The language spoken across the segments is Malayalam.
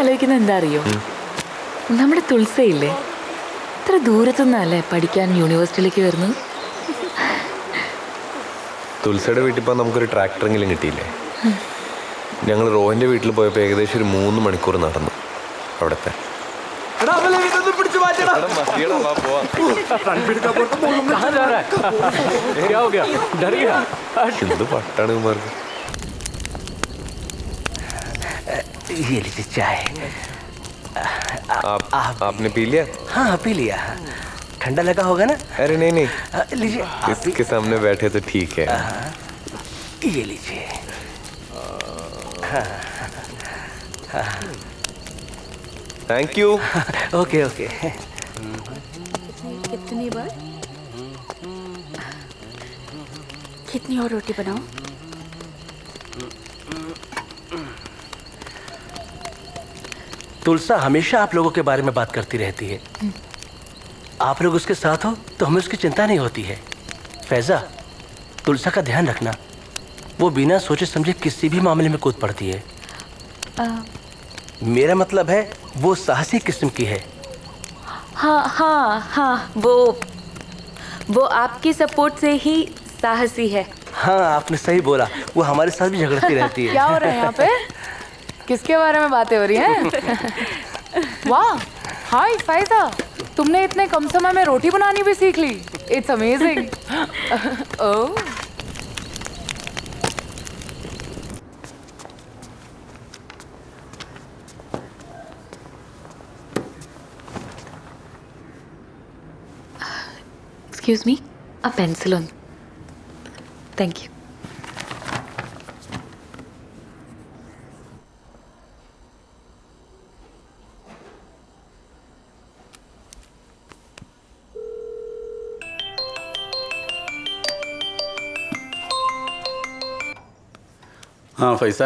ആലോചിക്കുന്നത് എന്താ അറിയോ, നമ്മുടെ തുൾസയില്ലേ, ഇത്ര ദൂരത്തുനിന്നല്ലേ പഠിക്കാൻ യൂണിവേഴ്സിറ്റിയിലേക്ക് വരുന്നത്. തുൾസയുടെ വീട്ടിൽ പോകാൻ നമുക്കൊരു ട്രാക്ടറെങ്കിലും കിട്ടിയില്ലേ? ഞങ്ങൾ റോഹിൻ്റെ വീട്ടിൽ പോയപ്പോൾ ഏകദേശം ഒരു 3 മണിക്കൂർ നടന്നു അവിടത്തെ. എന്ത് പട്ടാണ് ഇവന്മാർക്ക്. ये लीजिए चाय। आपने पी लिया? हाँ पी लिया। ठंडा लगा होगा ना? अरे नहीं नहीं, लीजिए। इसके सामने बैठे तो ठीक है। ये लीजिए। Thank you. Okay okay. कितनी बार? कितनी और रोटी बनाऊं? तुलसा हमेशा आप लोगों के बारे में बात करती रहती है। आप लोग उसके साथ हो तो हमें उसकी चिंता नहीं होती है। फैजा, तुलसा का ध्यान रखना, वो बिना सोचे समझे किसी भी मामले में कूद पड़ती है। मेरा मतलब है वो साहसी किस्म की है। हाँ हाँ हाँ, वो आपकी सपोर्ट से ही साहसी है। हाँ आपने सही बोला, वो हमारे साथ भी झगड़ती रहती है। क्या हो रहा है यहाँ पे? किसके बारे में बातें हो रही हैं? वाह, हाय फायजा, तुमने इतने कम समय में रोटी बनानी भी सीख ली। It's amazing. Oh, excuse me, ആ പെൻസിലൊന്ന്. Thank you. ആ ഫൈസ,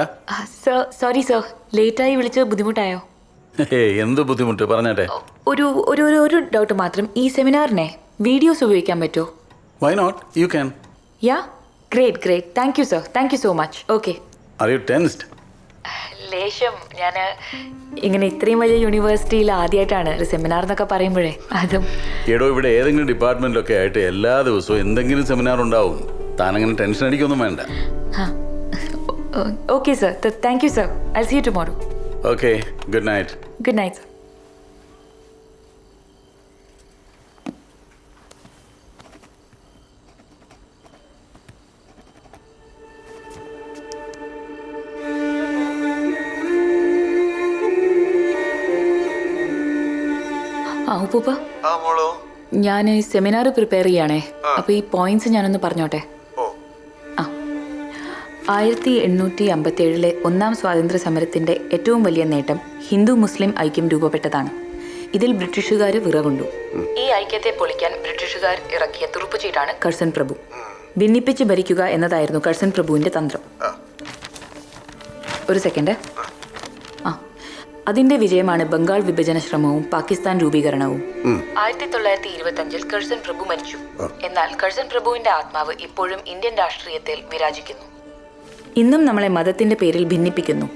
സർ, സോറി സർ, ലേറ്റായി വിളിച്ചത് ബുദ്ധിമുട്ടായോ? എന്ത് ബുദ്ധിമുട്ട് പറഞ്ഞാട്ടെ. ഒരു ഒരു ഒരു ഡൗട്ട് മാത്രം. ഈ സെമിനാറിനെ വീഡിയോസ് ഉപയോഗിക്കാൻ പറ്റുമോ? Why not, you can. Yeah, great great, thank you sir, thank you so much. Okay. Are you tensed? ലേശം. ഞാൻ ഇങ്ങനെ ഇത്രയും വലിയ യൂണിവേഴ്സിറ്റിയിൽ ആദ്യമായിട്ടാണ് ഒരു സെമിനാർ എന്നൊക്കെ പറയുമ്പോഴേ അതും. എടോ, ഇവിടെ ഏതെങ്കിലും ഡിപ്പാർട്ട്മെന്റിലൊക്കെ ആയിട്ട് എല്ലാ ദിവസവും എന്തെങ്കിലും സെമിനാർ ഉണ്ടാവും. താനങ്ങനെ ടെൻഷൻ അടിക്കൊന്നും വേണ്ട. Okay sir, thank you sir. I see you tomorrow. Okay, good night. Good night sir. ഉപ്പൂപ്പ, ഞാൻ സെമിനാർ പ്രിപ്പയർ ചെയ്യണേ. അപ്പൊ ഈ പോയിന്റ്സ് ഞാനൊന്ന് പറഞ്ഞോട്ടെ. 1857 ഒന്നാം സ്വാതന്ത്ര്യ സമരത്തിന്റെ ഏറ്റവും വലിയ നേട്ടം ഹിന്ദു മുസ്ലിം ഐക്യം രൂപപ്പെട്ടതാണ്. ഇതിൽ ബ്രിട്ടീഷുകാർ വിറകൊണ്ടു. ഈ ഐക്യത്തെ പൊളിക്കാൻ ബ്രിട്ടീഷുകാർ ഇറക്കിയ തുറുപ്പുചീട്ടാണ് കഴ്സൺ പ്രഭു. ഭിന്നിപ്പിച്ച് ഭരിക്കുക എന്നതായിരുന്നു കഴ്സൺ പ്രഭുവിന്റെ തന്ത്രം. ഒരു സെക്കൻഡ്. അതിന്റെ വിജയമാണ് ബംഗാൾ വിഭജന ശ്രമവും പാകിസ്ഥാൻ രൂപീകരണവും. 1925 കഴ്സൺ പ്രഭു മരിച്ചു. എന്നാൽ കഴ്സൺ പ്രഭുവിന്റെ ആത്മാവ് ഇപ്പോഴും ഇന്ത്യൻ രാഷ്ട്രീയത്തിൽ വിരാജിക്കുന്നു. ഇന്നും നമ്മളെ മതത്തിന്റെ പേരിൽ ഭിന്നിപ്പിക്കുന്നു.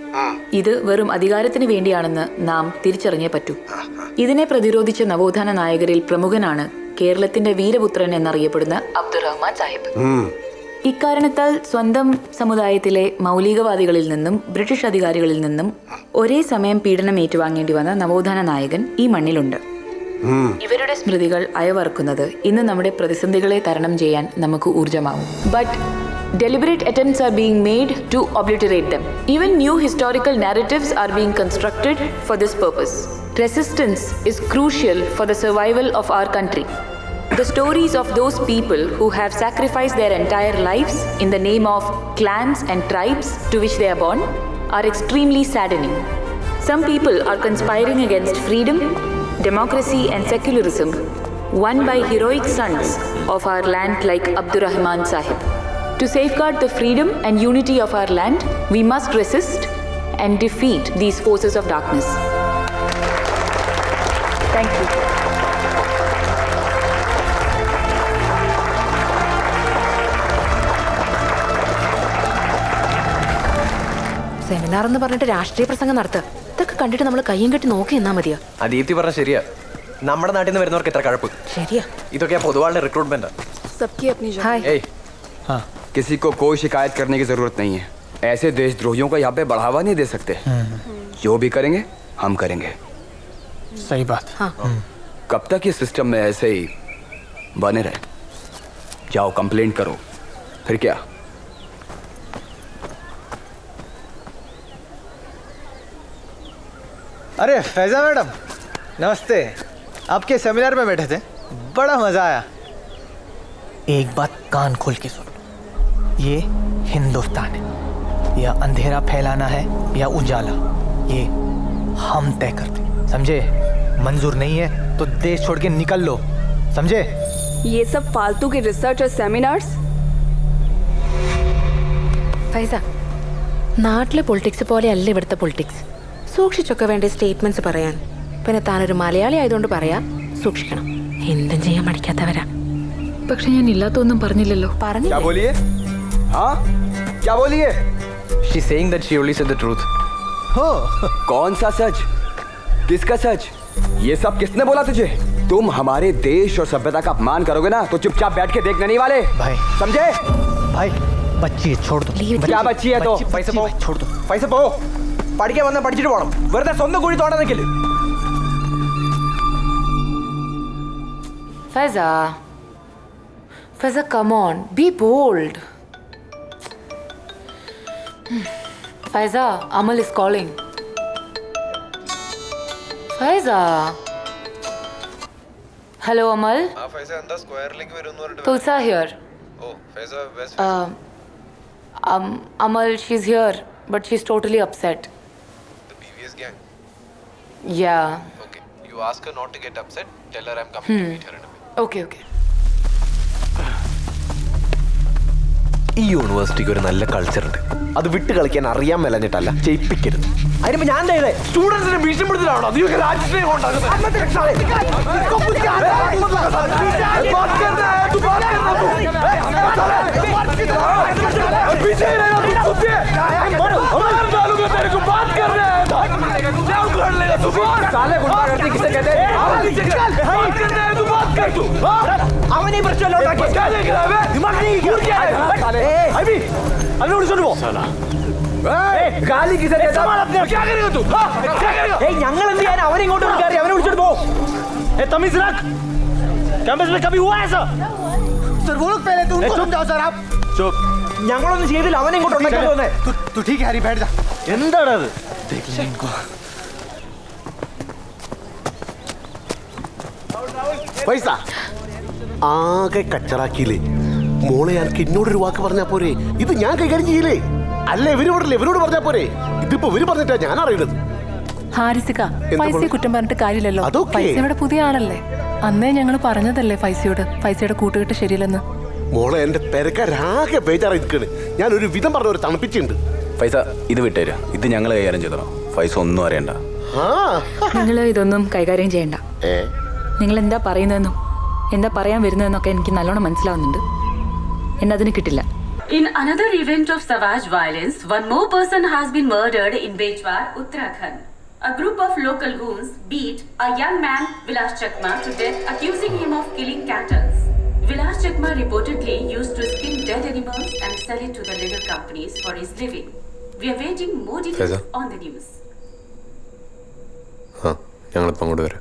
ഇത് വെറും അധികാരത്തിന് വേണ്ടിയാണെന്ന് നാം തിരിച്ചറിഞ്ഞേ പറ്റൂ. ഇതിനെ പ്രതിരോധിച്ച നവോത്ഥാന നായകരിൽ പ്രമുഖനാണ് കേരളത്തിന്റെ വീരപുത്രൻ എന്നറിയപ്പെടുന്ന അബ്ദുറഹ്മാൻ സാഹിബ്. ഇക്കാരണത്താൽ സ്വന്തം സമുദായത്തിലെ മൗലികവാദികളിൽ നിന്നും ബ്രിട്ടീഷ് അധികാരികളിൽ നിന്നും ഒരേ സമയം പീഡനം ഏറ്റുവാങ്ങേണ്ടി വന്ന നവോത്ഥാന നായകൻ ഈ മണ്ണിലുണ്ട്. ഇവരുടെ സ്മൃതികൾ അയവറക്കുന്നത് ഇന്ന് നമ്മുടെ പ്രതിസന്ധികളെ തരണം ചെയ്യാൻ നമുക്ക് ഊർജ്ജമാവും. But deliberate attempts are being made to obliterate them. Even new historical narratives are being constructed for this purpose. Resistance is crucial for the survival of our country. The stories of those people who have sacrificed their entire lives in the name of clans and tribes to which they are born are extremely saddening. Some people are conspiring against freedom, democracy and secularism won by heroic sons of our land like Abdurrahman Sahib. To safeguard the freedom and unity of our land, we must resist and defeat these forces of darkness. Thank you. Seminar എന്ന് പറഞ്ഞിട്ട് രാഷ്ട്രീയ പ്രസംഗം നടത്തുക. ഇതൊക്കെ കണ്ടിട്ട് നമ്മൾ കയ്യും കെട്ടി നോക്കി നിന്നാ മതിയോ? ആ ദീപ്തി പറഞ്ഞ ശരിയാ. നമ്മുടെ നാട്ടിൽ നിന്ന് വരുന്നവർക്ക് എത്ര കഴപ്പ്. ശരിയാ. ഇതൊക്കെ പൊതുവാളുടെ റിക്രൂട്ട്മെന്റ്. सबकी अपनी जगह। ഹായ്. हाँ किसी को कोई शिकायत करने की जरूरत नहीं है। ऐसे देशद्रोहियों को यहाँ पे बढ़ावा नहीं दे सकते। जो भी करेंगे हम करेंगे। सही बात. कब तक ये सिस्टम में ऐसे ही बने रहे? जाओ कंप्लेंट करो, फिर क्या? अरे फैज़ा मैडम नमस्ते। आपके सेमिनार में बैठे थे, बड़ा मज़ा आया। एक बात कान खोल के सुन, ये हिंदुस्तान है, या अंधेरा फैलाना है या उजाला, ये हम तय करते, समझे? मंजूर नहीं है तो देश छोड़ के निकल लो, समझे? ये सब फालतू के रिसर्च और सेमिनार्स। ഫൈസ, നാട്ടിലെ പൊളിറ്റിക്സ് പോലെയല്ല ഇവിടുത്തെ പൊളിറ്റിക്സ്. സൂക്ഷിച്ചൊക്കെ വേണ്ട സ്റ്റേറ്റ്മെന്റ്സ് പറയാൻ. പിന്നെ താനൊരു മലയാളി ആയതുകൊണ്ട് പറയാ, സൂക്ഷിക്കണം. എന്തും ചെയ്യാൻ മടിക്കാത്തവരാ. പക്ഷെ ഞാൻ ഇല്ലാത്തൊന്നും പറഞ്ഞില്ലല്ലോ. क्या പറഞ്ഞില്ലേ? बोलिए? हाँ क्या बोलिए? She saying that she only said the truth. हो कौन सा सच? किसका सच? ये सब किसने बोला तुझे? तुम हमारे देश और सभ्यता का अपमान करोगे ना तो चुपचाप बैठ के देखने नहीं वाले, भाई समझे? भाई बच्ची है, छोड़ दो। क्या बच्ची है तो? പൈസ പോ. छोड़ दो। പൈസ പോ. പഠിക്കാൻ വന്നാൽ പഠിച്ചിട്ട് പോകണം. വെറുതെ സ്വന്തം കുഴി തോണ്ടാൻ നിൽക്കല്. Faiza. Faiza, come on. Be bold. Faiza, Amal is calling. Faiza. Hello, Amal. ഫൈസ എന്താ സ്ക്വയറിലേക്ക് വരുമെന്ന് പറഞ്ഞിട്ട് Tulsa here. ഓ ഫൈസ വെസ്റ്റ് Amal, she's here, but she's totally upset. the BVS gang. Yeah. Okay, you ask her not to get upset, tell her I'm coming to meet her in a minute. Okay, okay. ഈ യൂണിവേഴ്സിറ്റിക്ക് ഒരു നല്ല കൾച്ചർ ഉണ്ട്. അത് വിട്ട് കളിക്കാൻ അറിയാൻ മേലഞ്ഞിട്ടല്ല, ചെയ്യിപ്പിക്കരുത്. അതിനിപ്പോ ഞാൻ എന്താ ചെയ്തേ? സ്റ്റുഡൻസിനെ ഭീഷണിപ്പെടുത്തലാണോ നീയൊക്കെ രാജ്യസ്നേഹം ഉണ്ടാക്കുന്നത്? അവനെ പ്രശ്നമല്ലോ അവനെ വിളിച്ചോണ്ട് പോ. ഞങ്ങൾ എന്ത് ചെയ്യാൻ? അവനെ ഇങ്ങോട്ട് കയറി അവനെ വിളിച്ചോണ്ട് പോ. तमीज रख, कैंपस में कभी हुआ ऐसा? सर वो लोग पहले तो उनको समझाओ सर आप। चुप. ഞങ്ങളൊന്നും ചെയ്തില്ല. അവനെ ഇങ്ങോട്ട് ഉണ്ടാക്കി വന്നേ. तू ठीक है हरी, बैठ जा। എന്താണ് അത്? പൈസ ആകെ കച്ചറാക്കിയില്ലേ മോളെ? എനിക്ക് എന്നോടൊരു വാക്ക് പറഞ്ഞാ പോരെ? ഇത് ഞാൻ കൈകാര്യം ചെയ്യില്ലേ? അല്ല ഇവര് പറഞ്ഞില്ലേ, ഇവരോട് പറഞ്ഞാ പോരെ? ഇതിപ്പോ ഇവര് പറഞ്ഞിട്ടാ ഞാൻ അറിയണത്. ഹാരിസിക, ഫൈസയെ കുറ്റം പറഞ്ഞിട്ട് കാര്യമില്ലല്ലോ. അതൊക്കെ. ഫൈസ ഇവിടെ പുതിയ ആളല്ലേ. അന്നേ ഞങ്ങൾ പറഞ്ഞതല്ലേ ഫൈസയോട്, ഫൈസയുടെ കൂട്ടുകെട്ട് ശരിയല്ലെന്ന്. മോളെ എന്റെ പെരക്കാരാകെ ബേജാറായിരിക്കാണ്. ഞാൻ ഒരു വിധം പറഞ്ഞ ഒരു തണുപ്പിച്ചുണ്ട്. പൈസ ഇത് വിട്ടേര്, ഇത് ഞങ്ങൾ കൈകാര്യം ചെയ്തോ. പൈസ ഒന്നും അറിയണ്ട. ആ നിങ്ങൾ ഇതൊന്നും കൈകാര്യം ചെയ്യണ്ട. ഏ നിങ്ങൾ എന്താ പറയുന്നതെന്നും എന്താ പറയാൻ വരുന്നതെന്നൊക്കെ എനിക്ക് നല്ലോണം മനസ്സിലാവുന്നുണ്ട്. എന്നെ അതിന് കിട്ടില്ല. In another event of savage violence, one more person has been murdered in Bejwar, Uttarakhand. A group of local goons beat a young man, Vilas Chakma, to death, accusing him of killing cattle. Vilas Chakma reportedly used to skin dead animals and sell it to the leather companies for his living. We are waiting more details on the news. ആ ഞങ്ങളിപ്പോൾ അങ്ങോട്ട് വരാം.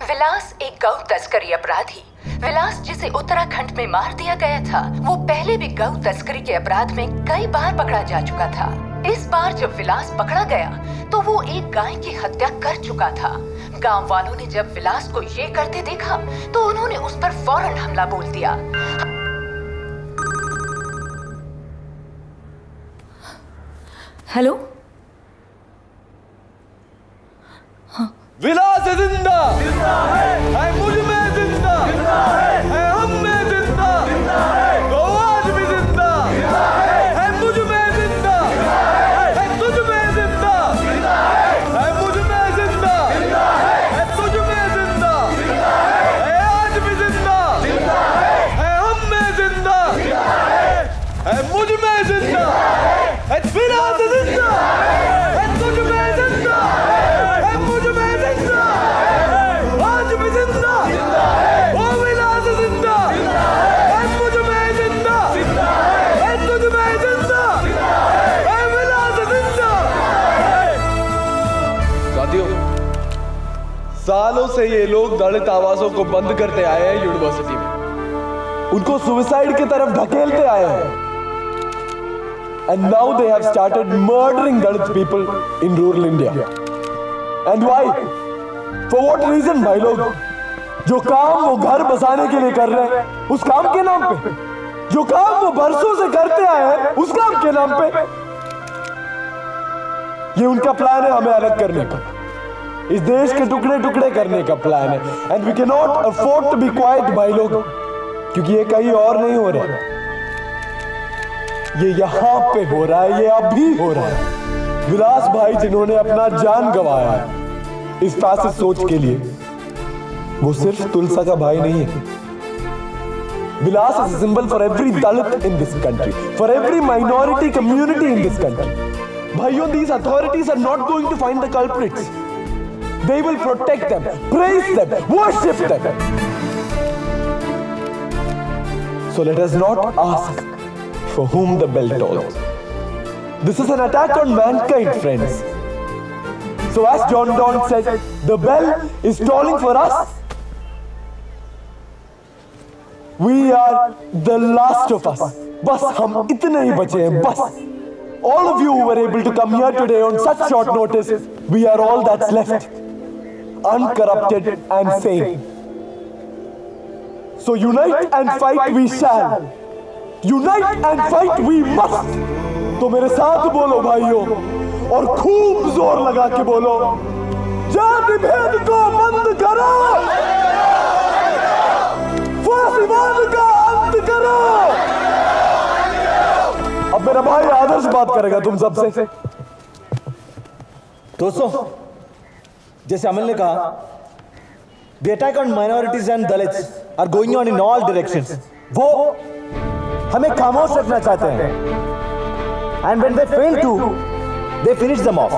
विलास एक गौ तस्करी अपराधी। विलास जिसे उत्तराखंड में मार दिया गया था, वो पहले भी गौ तस्करी के अपराध में कई बार पकड़ा जा चुका था। इस बार जब विलास पकड़ा गया तो वो एक गाय की हत्या कर चुका था। गांव वालों ने जब विलास को ये करते देखा तो उन्होंने उस पर फौरन हमला बोल दिया। हेलो, विलास जिंदा है, मुझ में जिंदा है, हम में जिंदा है, आज भी जिंदा है, मुझ में जिंदा है, तुझ में जिंदा है, मुझ में जिंदा है, तुझ में जिंदा है, आज भी जिंदा है, हम में जिंदा है, मुझ में जिंदा है, विलास जिंदा है, तुझ में जिंदा है, मुझ में जिंदा आज भी जिंदा ओ विलास जिंदा है, मुझ में जिंदा है, तुझ में जिंदा है, विलास जिंदा। साथियों, सालों से ये लोग दलित आवासों को बंद करते आए हैं यूनिवर्सिटी में, उनको सुसाइड की तरफ ढकेलते आए हैं। And now they have started murdering Dalit people in rural India. And why? For what reason, भाई लोग? जो काम वो घर बसाने के लिए कर रहे हैं, उस काम के नाम पे, जो काम वो बरसों से करते आए हैं, उस काम के नाम पे, ये उनका प्लान है हमें अलग करने का, इस देश के टुकड़े टुकड़े करने का प्लान है। And we cannot afford to be quiet, भाई लोग, क्योंकि ये कहीं और नहीं हो रहा है, ये यहाँ पे हो रहा है, ये अभी हो रहा है। विलास भाई जिन्होंने अपना जान गंवाया है इस फैसिस्ट सोच के लिए, वो सिर्फ तुलसा का भाई नहीं है। विलास is a symbol for every Dalit in this country, for every minority community in this country. भाइयों, these authorities are not going to find the culprits. They will protect them, praise them, worship them. So let us not ask for whom the bell tolls. This is an attack on mankind, friends. So as John Donne said, the bell is tolling for us. We are the last of us. बस हम इतने ही बचे हैं, बस. All of you who were able to come here today on such short notice, we are all that's left, uncorrupted and sane. So unite and fight we shall. Unite and fight we must. तो मेरे साथ बोलो भाइयों, और खूब जोर लगा के बोलो, जाति भेद को बंद करो, फासीवाद का अंत करो। अब मेरा भाई आदर्श बात करेगा तुम सबसे। दोस्तों, जैसे अमल ने कहा, the attack on minorities and Dalits are going on in all directions. वो हमें खामोश रखना चाहते हैं, and when they fail to, they finish them off.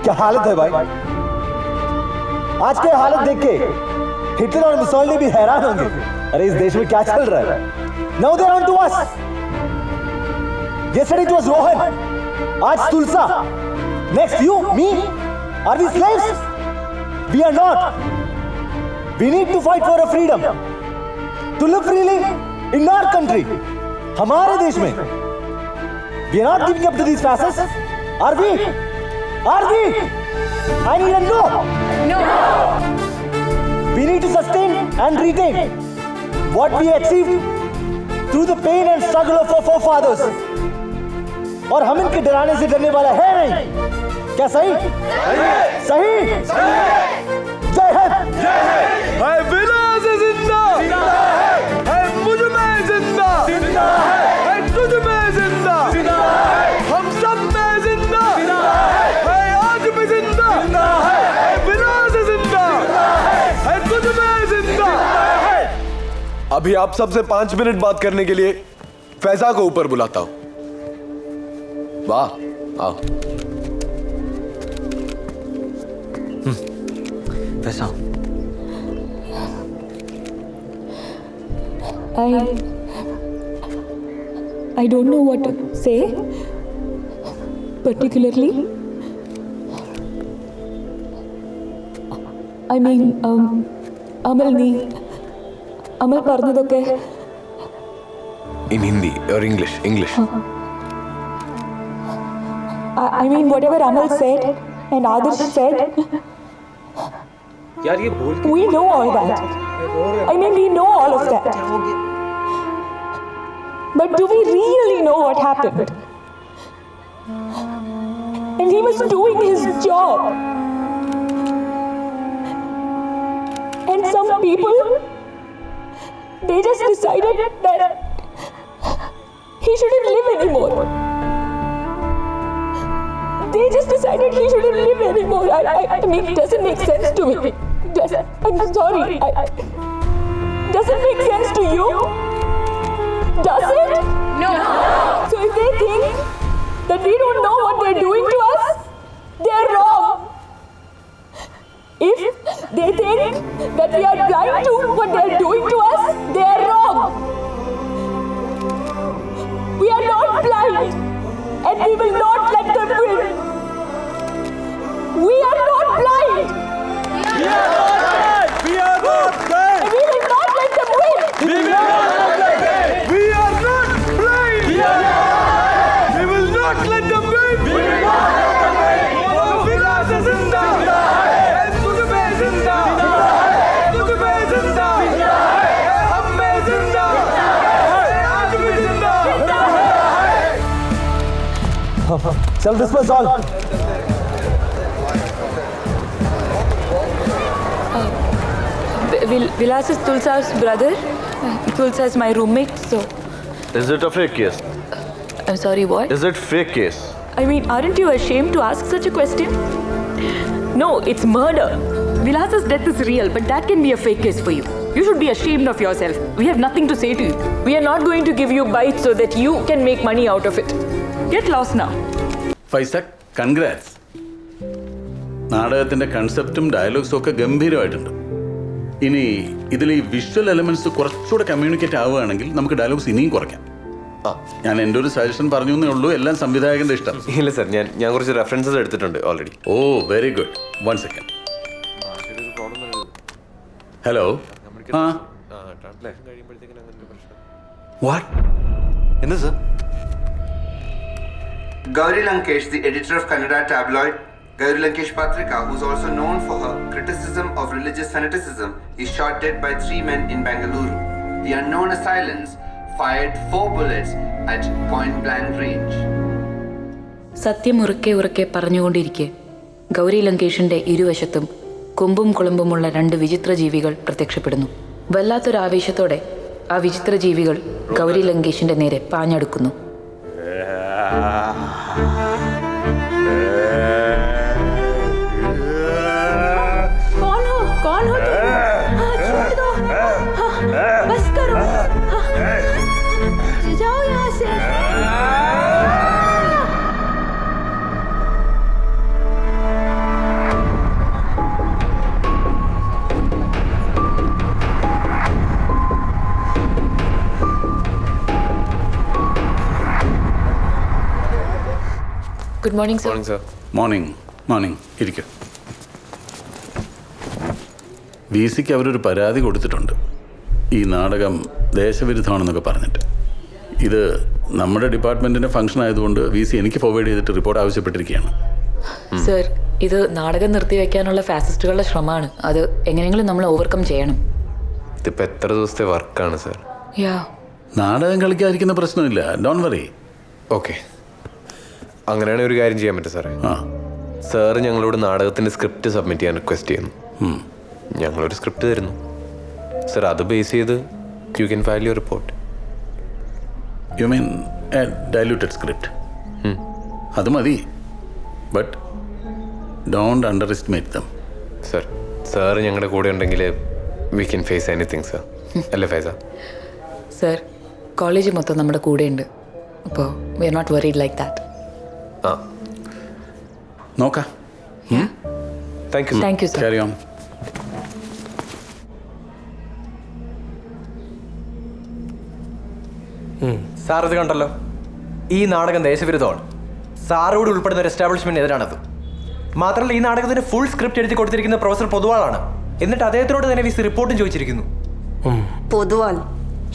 क्या हालत है भाई? आज के हालत देख के हिटलर और मुसोलिनी भी हैरान होंगे, अरे इस देश में क्या चल रहा है? Now they are on to us. Yesterday it was Rohan, आज तुलसा, next you, me. Are we slaves? We are not. We need to fight for a freedom, to live freely in our country, हमारे देश में. We are not giving up to these fascists. Are we? Are we? I need a no. No. We need to sustain and retain what we achieved through the pain and struggle of our forefathers. और हम इनके डराने से डरने वाला है नहीं. क्या सही? सही. जय हिंद. जय हिंद. है विलास जिंदा. है मुझ में जिंदा. है तुझ में जिंदा. हम सब में जिंदा. है आज भी जिंदा. है विलास जिंदा. है तुझ में जिंदा. अभी आप सबसे 5 मिनट बात करने के लिए फैजा को ऊपर बुलाता हूं. वाह, आओ. Faiza, I don't know what to say, particularly. I mean, Amal പറഞ്ഞതൊക്കെ In Hindi or English? English. I mean, whatever Amal said and Adarsh said, we know all that. I mean, we know all of that. But do we really know what happened? And he was doing his job. And some people, they just decided that he shouldn't live anymore. They just decided he shouldn't live anymore. I mean, it doesn't make sense to me. I'm sorry. Does it make sense to you? Does it? No. So if they think that we don't know what they're doing to us, they're wrong. If they think that we are blind to what they're doing to us, they're wrong. We are not blind, and we will not let them win. We are not blind. We are not blind. We are not blind. And we will not let them win. We will not let them win. We are not blind. We are not blind. We will not let them win. We will not let them win. Vilas Zinda. Mujhme Zinda. Mujhme Zinda. Humme Zinda. Aaj bhi Zinda. Shall disperse all. Vilas is Tulsa's brother. Tulsa is my roommate, so Is it a fake case? I'm sorry, what? Is it fake case? I mean, aren't you ashamed to ask such a question? No, it's murder. Vilas's death is real, but that can be a fake case for you. You should be ashamed of yourself. We have nothing to say to you. We are not going to give you bites so that you can make money out of it. Get lost now. Faiza congrats. നാടകത്തിൻ്റെ കൺസെപ്റ്റും ഡയലോഗ്സും ഒക്കെ ഗംഭീരമായിട്ടുണ്ട്. ഇനി ഇതിൽ ഈ വിഷ്വൽ എലമെന്റ്സ് കുറച്ചുകൂടെ കമ്മ്യൂണിക്കേറ്റ് ആവുകയാണെങ്കിൽ നമുക്ക് ഡയലോഗ്സ് ഇനിയും കുറയ്ക്കാം. ഞാൻ എൻ്റെ ഒരു സജഷൻ പറഞ്ഞു എന്നേ ഉള്ളൂ, എല്ലാം സംവിധായകന്റെ ഇഷ്ടം. ഇല്ല സർ, ഞാൻ കുറച്ച് റെഫറൻസസ് എടുത്തിട്ടുണ്ട് already. Oh very good. 1 second. Hello. What? എന്താ sir? Gauri Lankesh, the editor of Kannada tabloid Gauri Lankesh Patrika, who's also known for her criticism of religious fanaticism, is shot dead by 3 men in Bangalore. The unknown assailants fired 4 bullets at point-blank range. സത്യം ഉറക്കെ ഉറക്കെ പറഞ്ഞുകൊണ്ടിരിക്കെ ഗൗരി ലങ്കേഷിന്റെ ഇരുവശത്തും കൊമ്പും കുളമ്പുമുള്ള 2 വിചിത്ര ജീവികൾ പ്രത്യക്ഷപ്പെടുന്നു. വല്ലാത്തൊരാവേശത്തോടെ ആ വിചിത്ര ജീവികൾ ഗൗരി ലങ്കേഷിന്റെ നേരെ പാഞ്ഞടുക്കുന്നു. कौन हो तुम? छोड़ दो. बस करो. जाओ यहाँ से. Good morning sir. Morning sir. Morning ഇരിക്കും. വി സിക്ക് അവരൊരു പരാതി കൊടുത്തിട്ടുണ്ട്, ഈ നാടകം ദേശവിരുദ്ധമാണെന്നൊക്കെ പറഞ്ഞിട്ട്. ഇത് നമ്മുടെ ഡിപ്പാർട്ട്മെൻറ്റിൻ്റെ ഫംഗ്ഷൻ ആയതുകൊണ്ട് വി സി എനിക്ക് ഫോർവേഡ് ചെയ്തിട്ട് റിപ്പോർട്ട് ആവശ്യപ്പെട്ടിരിക്കുകയാണ്. സർ, ഇത് നാടകം നിർത്തിവെക്കാനുള്ള ഫാസിസ്റ്റുകളുടെ ശ്രമമാണ്. അത് എങ്ങനെയെങ്കിലും നമ്മൾ ഓവർകം ചെയ്യണം. ഇതിപ്പോൾ എത്ര ദിവസത്തെ വർക്കാണ് സർ? നാടകം കളിക്കാതിരിക്കുന്ന പ്രശ്നമില്ല, ഡോണ്ട് വറി. ഓക്കെ, അങ്ങനെയാണെങ്കിൽ ഒരു കാര്യം ചെയ്യാൻ പറ്റും സാറേ. സാറ് ഞങ്ങളോട് നാടകത്തിൻ്റെ സ്ക്രിപ്റ്റ് സബ്മിറ്റ് ചെയ്യാൻ റിക്വസ്റ്റ് ചെയ്യുന്നു. ഞങ്ങളൊരു സ്ക്രിപ്റ്റ് തരുന്നു സർ, അത് ബേസ് ചെയ്ത് you can file your report. You mean a diluted script? അത് മതി, but don't underestimate them. Sir, sir ഞങ്ങളുടെ കൂടെ ഉണ്ടെങ്കിൽ we can face anything sir. അല്ലേ ഫൈസ? സർ, കോളേജ് മൊത്തം നമ്മുടെ കൂടെയുണ്ട്. അപ്പോൾ we are not worried like that. നോക്കാം. Thank you. Thank you sir. Carry on. Sir ഇത് കണ്ടല്ലോ, ഈ നാടകം ദേശവിരുദ്ധമാണ്. സാറോട് ഉൾപ്പെടുന്ന ഒരു എസ്റ്റാബ്ലിഷ്മെന്റ് എതിരാണത്. മാത്രമല്ല, ഈ നാടകത്തിന് ഫുൾ സ്ക്രിപ്റ്റ് എഴുതി കൊടുത്തിരിക്കുന്ന പ്രൊഫസർ പൊതുവാളാണ്. എന്നിട്ട് അദ്ദേഹത്തിനോട് തന്നെ വിസി റിപ്പോർട്ടും ചോദിച്ചിരിക്കുന്നു. Podwal.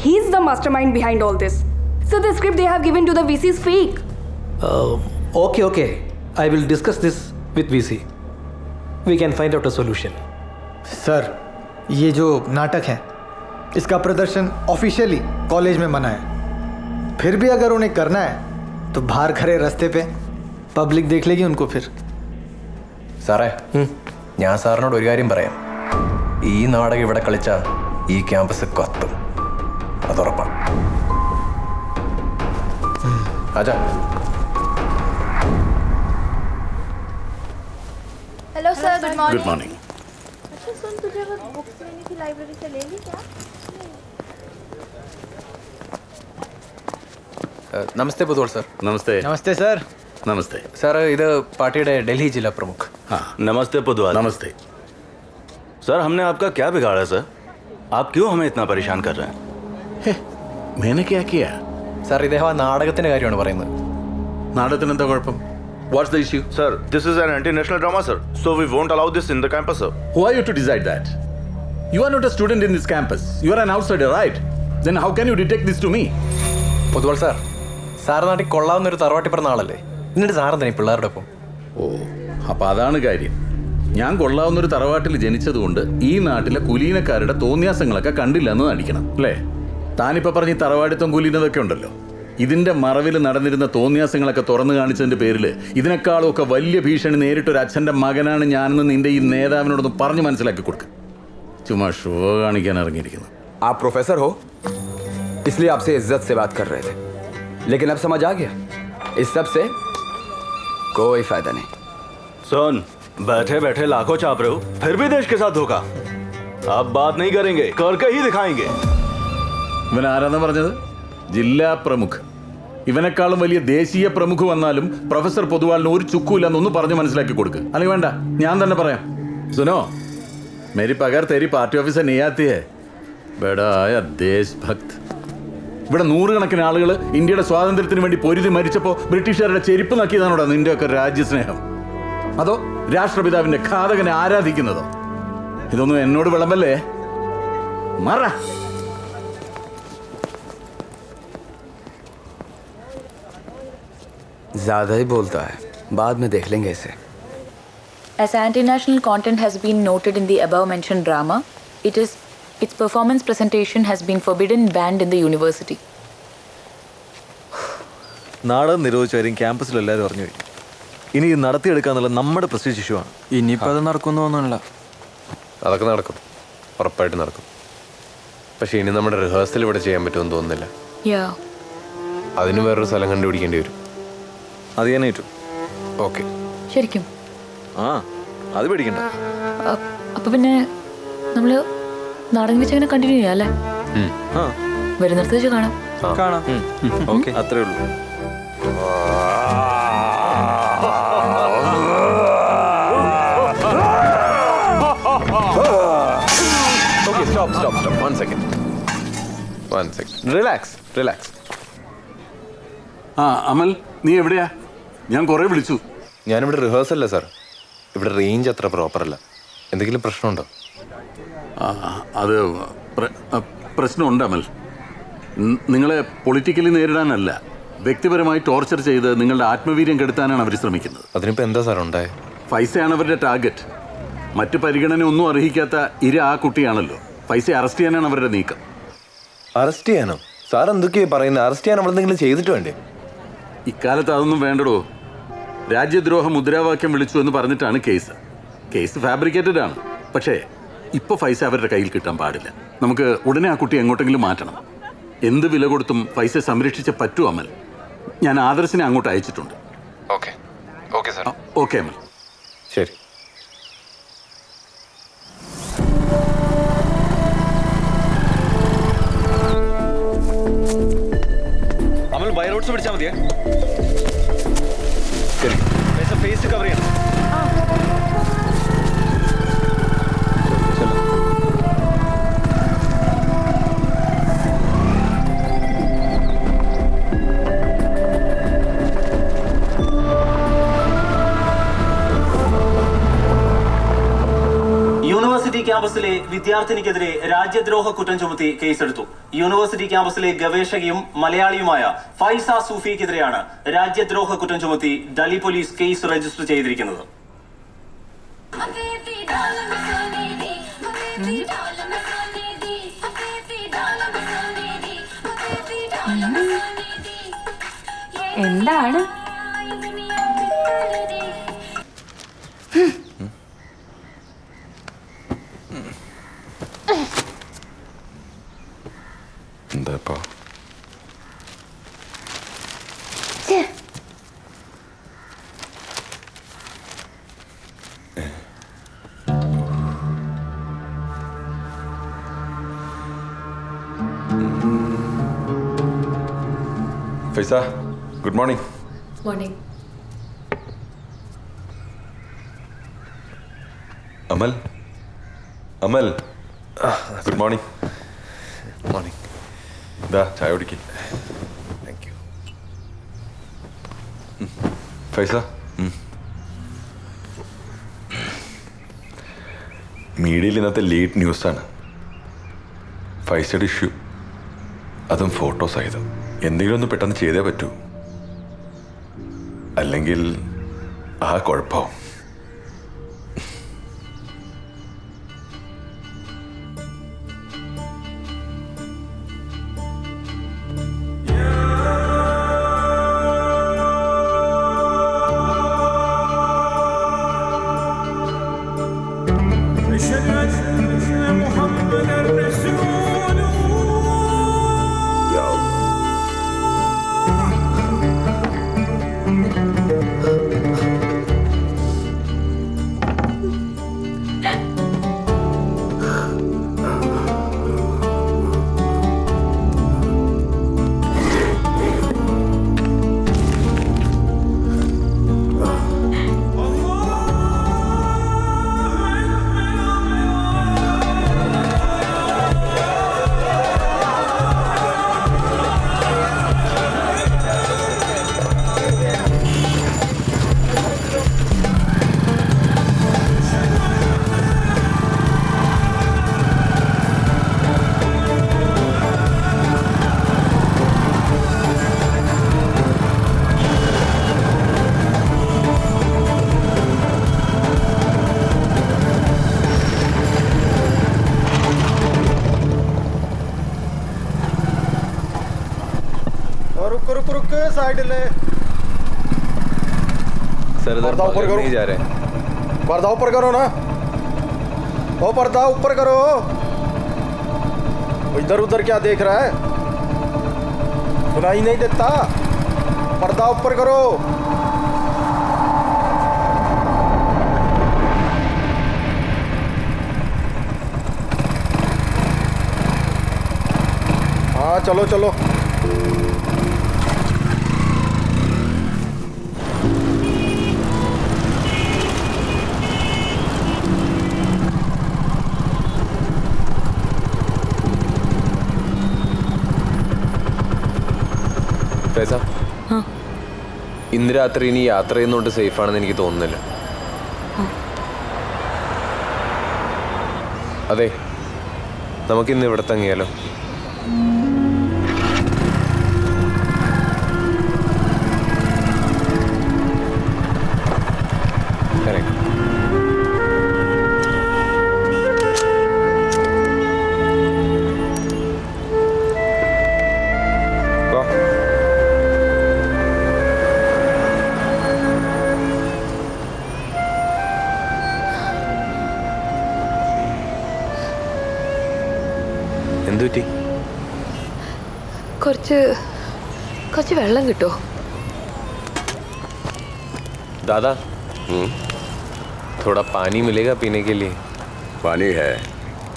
He's the mastermind behind all this. So the script they have given to the VC is fake. Okay, I will discuss this with VC. We can find out a solution. Sir, ये जो नाटक है इसका प्रदर्शन ऑफिशियली कॉलेज में मना है। फिर भी अगर उन्हें करना है तो बाहर खड़े रास्ते पे पब्लिक देख लेगी उनको फिर। സാറേ ഞാൻ സാറിനോട് ഒരു കാര്യം പറയാം. ഈ നാടകം ഇവിടെ കളിച്ചാൽ ഈ ക്യാമ്പസ് കത്തും, അതുറപ്പാണ്. ആജാ. Hello sir, good morning. Good morning. अच्छा सुन, तुझे वो बुक्स लेनी थी लाइब्रेरी से, ले ली क्या? നമസ്തേ പൊതുവാൾ സാർ. नमस्ते. नमस्ते सर. नमस्ते. സാർ ഇത് പാർട്ടിയുടെ ഡൽഹി ജില്ലാ പ്രമുഖ്. हाँ नमस्ते पुदवाल. नमस्ते. सर हमने आपका क्या बिगाड़ा सर? आप क्यों हमें इतना परेशान कर रहे हैं? मैंने क्या किया? സാർ ഇദ്ദേഹം ആ നാടകത്തിന്റെ കാര്യമാണ് പറയുന്നത്. നാടകത്തിന് എന്താ കുഴപ്പം? What's the issue? Sir, this is an anti-national drama, sir. So we won't allow this in the campus, sir. Who are you to decide that? You are not a student in this campus. You are an outsider, right? Then how can you detect this to me? Poduval sir, sir നാട്ടിൽ കൊള്ളാവുന്ന ഒരു തറവാട്ടി പറഞ്ഞ ആളല്ലേ, എന്നിട്ട് സാറെന്താ ഈ പിള്ളേരുടെ ഒപ്പം? ഓ, അപ്പം അതാണ് കാര്യം. ഞാൻ കൊള്ളാവുന്നൊരു തറവാട്ടിൽ ജനിച്ചതുകൊണ്ട് ഈ നാട്ടിലെ കുലീനക്കാരുടെ തോന്നിയാസങ്ങളൊക്കെ കണ്ടില്ല എന്ന് നടിക്കണം അല്ലേ? താനിപ്പോൾ പറഞ്ഞ് ഈ തറവാടിത്തം കുലീനതൊക്കെ ഉണ്ടല്ലോ, ഇതിൻ്റെ മറവിൽ നടന്നിരുന്ന തോന്നിയാസങ്ങളൊക്കെ തുറന്നു കാണിച്ചതിൻ്റെ പേരിൽ ഇതിനേക്കാളും ഒക്കെ വലിയ ഭീഷണി നേരിട്ടൊരു അച്ഛൻ്റെ മകനാണ് ഞാനെന്ന് നിന്റെ ഈ നേതാവിനോടൊന്ന് പറഞ്ഞ് മനസ്സിലാക്കി കൊടുക്കുക. ചുമ്മാ ഷോ കാണിക്കാൻ ഇറങ്ങിയിരിക്കുന്നു. आप प्रोफेसर हो इसलिए आपसे इज्जत से बात कर रहे थे, लेकिन अब समझ आ गया इस सब से कोई फायदा नहीं. सुन, बैठे बैठे लाखों चाप रहे हो, फिर भी देश के साथ धोखा. अब बात नहीं करेंगे, करके ही दिखाएंगे. ഇവൻ ആരാന്നാ പറഞ്ഞത്? ജില്ലാ പ്രമുഖ്. ഇവനെക്കാളും വലിയ ദേശീയ പ്രമുഖ് വന്നാലും പ്രൊഫസർ പൊതുവാളിന് ഒരു ചുക്കുമില്ലെന്നൊന്ന് പറഞ്ഞ് മനസ്സിലാക്കി കൊടുക്കുക. അല്ലെങ്കിൽ വേണ്ട, ഞാൻ തന്നെ പറയാം. സുനോ, മേരി പകർ തേരി പാർട്ടി ഓഫീസർ നെയ്യാത്തി ഹേ ബഡായ ദേശഭക്ത്. ഇവിടെ നൂറുകണക്കിന് ആളുകൾ ഇന്ത്യയുടെ സ്വാതന്ത്ര്യത്തിന് വേണ്ടി പൊരുതി മരിച്ചപ്പോൾ ബ്രിട്ടീഷുകാരുടെ ചെരുപ്പ് നക്കിയതാണോടാ നിന്റെയൊക്കെ രാജ്യസ്നേഹം? അതോ രാഷ്ട്രപിതാവിന്റെ ഘാതകനെ ആരാധിക്കുന്നതോ? ഇതൊന്നും എന്നോട് വിളമ്പല്ലേ. മറ. ज़्यादा ही बोलता है, बाद में देख लेंगे इसे. As anti-national content has been noted in the above-mentioned drama, its performance presentation has been forbidden, banned in the university. നാടകം നിരോധിച്ച കാര്യം ക്യാമ്പസിൽ എല്ലാവരും അറിഞ്ഞു കഴിഞ്ഞു. ഇനി ഇത് നടത്തിയെടുക്കാന്നുള്ള നമ്മുടെ പ്രസ്റ്റീജ് ഇഷ്യൂ ആണ്. ഇനിയിപ്പോൾ അത് നടക്കുന്നൊന്നുമില്ല. അതൊക്കെ നടക്കും, ഉറപ്പായിട്ട് നടക്കും. പക്ഷേ ഇനി നമ്മുടെ റിഹേഴ്സൽ ഇവിടെ ചെയ്യാൻ പറ്റുമെന്ന് തോന്നുന്നില്ല. അതിന് വേറൊരു സ്ഥലം കണ്ടുപിടിക്കേണ്ടി വരും. അത് ഞാൻ ഏറ്റു. ഓക്കെ. ശരിക്കും? ആ, അത് പേടിക്കണ്ട. അപ്പൊ പിന്നെ നമ്മള് നാടകം വെച്ച് അങ്ങനെ കണ്ടിന്യൂ ചെയ്യാം അല്ലേ? വരുന്നിടത്ത് വെച്ച് കാണാം. കാണാം. ഓക്കെ, അത്രേ ഉള്ളൂ. Okay, stop. 1 second. Relax. ആ അമൽ, നീ എവിടെയാ? ഞാൻ കുറേ വിളിച്ചു. ഞാനിവിടെ റിഹേഴ്സല്ല സാർ. ഇവിടെ റേഞ്ച് അത്ര പ്രോപ്പർ അല്ല. എന്തെങ്കിലും പ്രശ്നമുണ്ടോ? അത് പ്രശ്നമുണ്ട് അമൽ. നിങ്ങളെ പൊളിറ്റിക്കലി നേരിടാനല്ല, വ്യക്തിപരമായി ടോർച്ചർ ചെയ്ത് നിങ്ങളുടെ ആത്മവീര്യം കെടുത്താനാണ് അവർ ശ്രമിക്കുന്നത്. അതിനിപ്പോൾ എന്താ സാർ ഉണ്ടായത്? ഫൈസയാണ് അവരുടെ ടാർഗറ്റ്. മറ്റു പരിഗണന ഒന്നും അർഹിക്കാത്ത ഇര ആ കുട്ടിയാണല്ലോ. ഫൈസയെ അറസ്റ്റ് ചെയ്യാനാണ് അവരുടെ നീക്കം. അറസ്റ്റ് ചെയ്യാനോ? സാർ എന്തൊക്കെയാ പറയുന്നത്? അറസ്റ്റ് ചെയ്യാൻ നമ്മളെന്തെങ്കിലും ചെയ്തിട്ട് വേണ്ടേ? ഇക്കാലത്ത് അതൊന്നും വേണ്ടടോ. രാജ്യദ്രോഹ മുദ്രാവാക്യം വിളിച്ചു എന്ന് പറഞ്ഞിട്ടാണ് കേസ് ഫാബ്രിക്കേറ്റഡ് ആണ്. പക്ഷേ ഇപ്പോൾ ഫൈസ അവരുടെ കയ്യിൽ കിട്ടാൻ പാടില്ല. നമുക്ക് ഉടനെ ആ കുട്ടി എങ്ങോട്ടെങ്കിലും മാറ്റണം. എന്ത് വില കൊടുത്തും ഫൈസയെ സംരക്ഷിച്ചേ പറ്റൂ അമൽ. ഞാൻ ആദർശിനെ അങ്ങോട്ട് അയച്ചിട്ടുണ്ട്. Okay sir. ഓക്കെ അമൽ. ശരി. അമൽ ബൈ റോഡ്സ് പിടിച്ചാൽ മതിയേ. ശരി, ഫേസ് കവർ ചെയ്യണം. യൂണിവേഴ്സിറ്റി ക്യാമ്പസിലെ വിദ്യാർത്ഥിനിക്കെതിരെ രാജ്യദ്രോഹ കുറ്റം ചുമത്തി കേസെടുത്തു. യൂണിവേഴ്സിറ്റി ക്യാമ്പസിലെ ഗവേഷകയും മലയാളിയുമായ ഫൈസ സൂഫിക്കെതിരെയാണ് രാജ്യദ്രോഹ കുറ്റം ചുമത്തി ഡൽഹി പോലീസ് കേസ് രജിസ്റ്റർ ചെയ്തിരിക്കുന്നത്. എന്താണ് എന്താ ഫൈസ, ഗുഡ് മോർണിംഗ്. മോർണിംഗ്. അമൽ, അമൽ, ഗുഡ് മോർണിംഗ്. മോർണിംഗ്. ഇതാ ചായ കുടിക്ക്. Thank you. ഫൈസ, മീഡിയയിൽ ഇന്നത്തെ ലീഡ് ന്യൂസാണ്. ഫൈസയുടെ ഇഷ്യൂ, അതും ഫോട്ടോ സഹിതം. എന്തെങ്കിലും ഒന്ന് പെട്ടെന്ന് ചെയ്തേ പറ്റൂ, അല്ലെങ്കിൽ ആ കുഴപ്പമാവും. साइड ले सर, पर्दा ऊपर करो. नहीं जा रहे. पर्दा ऊपर करो ना. ओ पर्दा ऊपर करो. इधर उधर क्या देख रहा है? सुनाई नहीं देता. पर्दा ऊपर करो. हाँ चलो चलो. ഫൈസ, ഇന്ന് രാത്രി ഇനി യാത്ര ചെയ്യുന്നോണ്ട് സേഫ് ആണെന്ന് എനിക്ക് തോന്നുന്നില്ല. അതെ, നമുക്കിന്ന് ഇവിടെ തങ്ങിയാലോ? എന്തുപറ്റി? കുറച്ച് വെള്ളം കിട്ടോ? दादा, थोड़ा पानी मिलेगा पीने के लिए? पानी है,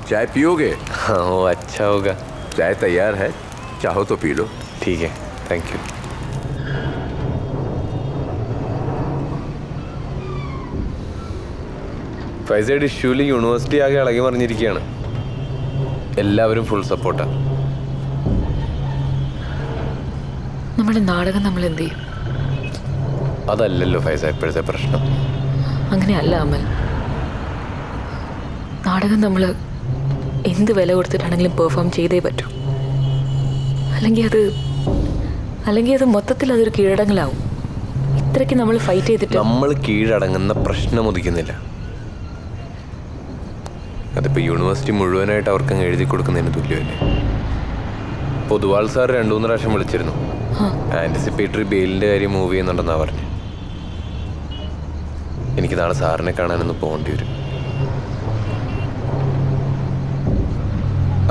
चाय पियोगे? हाँ, वो अच्छा होगा. चाय तैयार है, चाहो तो पी लो. ठीक है, थैंक यू. ഫൈസയുടെ ഇഷ്യൂല് യൂണിവേഴ്സിറ്റി ആകെ ഇളകി മറിഞ്ഞിരിക്കുകയാണ്. എല്ലാവരും ഫുൾ സപ്പോർട്ടാണ്. നമ്മുടെ നാടകം നമ്മൾ എന്ത് ചെയ്യും? അതല്ലല്ലോ ഫൈസ ഇപ്പോഴത്തെ പ്രശ്നം. അങ്ങനെയല്ല അമൽ. നാടകം നമ്മൾ എന്ത് വില കൊടുത്തിട്ടാണെങ്കിലും പെർഫോം ചെയ്തേ പറ്റൂ. അല്ലെങ്കിൽ അത് മൊത്തത്തിൽ അതൊരു കീഴടങ്ങലാവും. ഇത്രയ്ക്ക് നമ്മൾ ഫൈറ്റ് ചെയ്തിട്ട് നമ്മൾ കീഴടങ്ങുന്ന പ്രശ്നം ഉദിക്കുന്നില്ല. അതിപ്പോൾ യൂണിവേഴ്സിറ്റി മുഴുവനായിട്ട് അവർക്കങ്ങ് എഴുതി കൊടുക്കുന്നതിന് തുല്യമല്ലേ. പൊതുവാൾ സാർ 2-3 പ്രാവശ്യം വിളിച്ചിരുന്നു. ആൻറ്റിസിപ്പേറ്ററി ബെയിലിൻ്റെ കാര്യം മൂവ് ചെയ്യുന്നുണ്ടെന്നാണ് പറഞ്ഞു. എനിക്ക് നാളെ സാറിനെ കാണാനൊന്ന് പോകേണ്ടി വരും.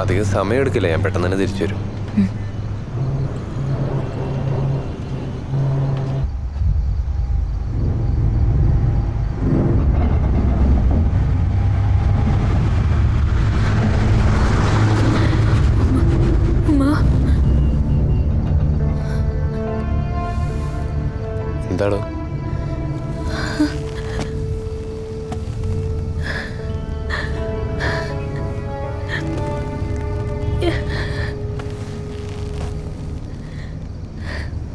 അധികം സമയം എടുക്കില്ല, ഞാൻ പെട്ടെന്ന് തന്നെ തിരിച്ചു വരും. എന്താണോ?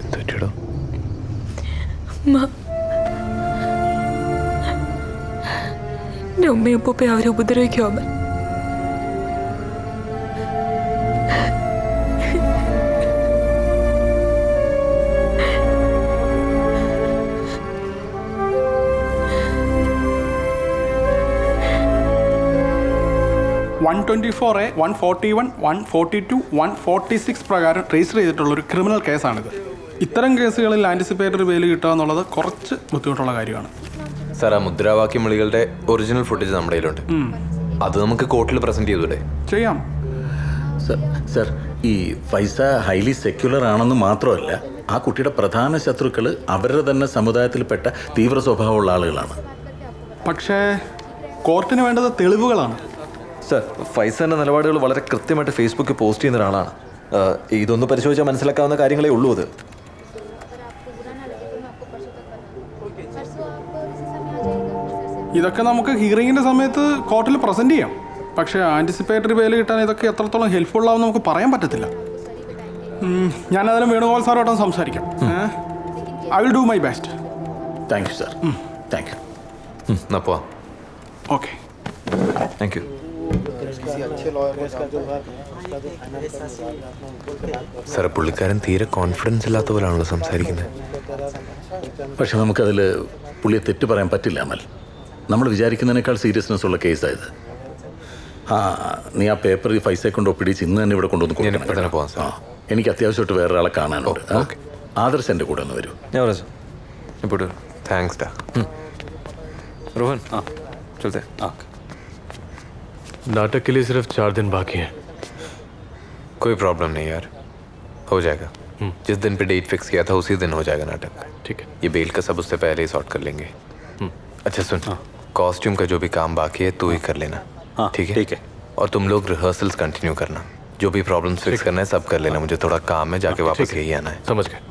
എന്തൊക്കെയാടോ? എൻ്റെ ഉമ്മയും ഉപ്പയും അവരെ ഉപദ്രവിക്കുമോ? A, 141, 142, 146 പ്രകാരം രജിസ്റ്റർ ചെയ്തിട്ടുള്ളൊരു ക്രിമിനൽ കേസാണിത്. ഇത്തരം കേസുകളിൽ ആൻറ്റിസിപ്പേറ്ററി ബെയിൽ കിട്ടുക എന്നുള്ളത് കുറച്ച് ബുദ്ധിമുട്ടുള്ള കാര്യമാണ്. സാർ, ആ മുദ്രാവാക്യം വിളികളുടെ ഒറിജിനൽ ഫുട്ടേജ് നമ്മുടെ കയ്യിലുണ്ട്. അത് നമുക്ക് കോർട്ടിൽ പ്രസന്റ് ചെയ്തൂടെ? ചെയ്യാം. സർ, ഈ ഫൈസ ഹൈലി സെക്യുലർ ആണെന്ന് മാത്രമല്ല, ആ കുട്ടിയുടെ പ്രധാന ശത്രുക്കൾ അവരുടെ തന്നെ സമുദായത്തിൽപ്പെട്ട തീവ്ര സ്വഭാവമുള്ള ആളുകളാണ്. പക്ഷേ കോർട്ടിന് വേണ്ടത് തെളിവുകളാണ്. സർ, ഫൈസന്റെ നിലപാടുകൾ വളരെ കൃത്യമായിട്ട് ഫേസ്ബുക്കിൽ പോസ്റ്റ് ചെയ്യുന്ന ഒരാളാണ്. ഇതൊന്ന് പരിശോധിച്ചാൽ മനസ്സിലാക്കാവുന്ന കാര്യങ്ങളേ ഉള്ളൂ. അത് ഇതൊക്കെ നമുക്ക് ഹിയറിങ്ങിൻ്റെ സമയത്ത് കോർട്ടിൽ പ്രസൻറ്റ് ചെയ്യാം. പക്ഷേ ആൻറ്റിസിപ്പേറ്ററി ബെയിൽ കിട്ടാൻ ഇതൊക്കെ എത്രത്തോളം ഹെൽപ്ഫുൾ ആവും നമുക്ക് പറയാൻ പറ്റത്തില്ല. ഞാനതിലും വേണുഗോപാൽ സാറുമായിട്ടും സംസാരിക്കാം. I will do my best. Thank you sir. Thank you. എന്നാ പോവാം. Okay, thank you. സാർ, പുള്ളിക്കാരൻ തീരെ കോൺഫിഡൻസ് ഇല്ലാത്ത പോലാണല്ലോ സംസാരിക്കുന്നത്. പക്ഷെ നമുക്കതിൽ പുള്ളിയെ തെറ്റ് പറയാൻ പറ്റില്ല. അമൽ, നമ്മൾ വിചാരിക്കുന്നതിനേക്കാൾ സീരിയസ്നെസ് ഉള്ള കേസായത്. നീ ആ പേപ്പർ ഈ ഫൈസയെ കൊണ്ട് ഒപ്പിടിച്ച് ഇന്ന് തന്നെ ഇവിടെ കൊണ്ടുവന്ന് കൊടുക്കണം. എനിക്ക് അത്യാവശ്യമായിട്ട് വേറൊരാളെ കാണാനുണ്ട്. ആദർശ് എൻ്റെ കൂടെ ഒന്ന് വരൂ. ഇപ്പോൾ താങ്ക്സ് ഡാ. रोहन, चलते हैं. नाटक के लिए सिर्फ 4 दिन बाकी हैं. कोई प्रॉब्लम नहीं यार, हो जाएगा. जिस दिन पे डेट फिक्स किया था उसी दिन हो जाएगा नाटक. ठीक है. ये बेल का सब उससे पहले ही सॉर्ट कर लेंगे. अच्छा सुन, कॉस्ट्यूम का जो भी काम बाकी है तू ही कर लेना. ठीक है? ठीक है. और तुम लोग रिहर्सल्स कंटिन्यू करना. जो भी प्रॉब्लम्स फिक्स करना है सब कर लेना. मुझे थोड़ा काम है, जाके वापस यही आना है. समझ गए.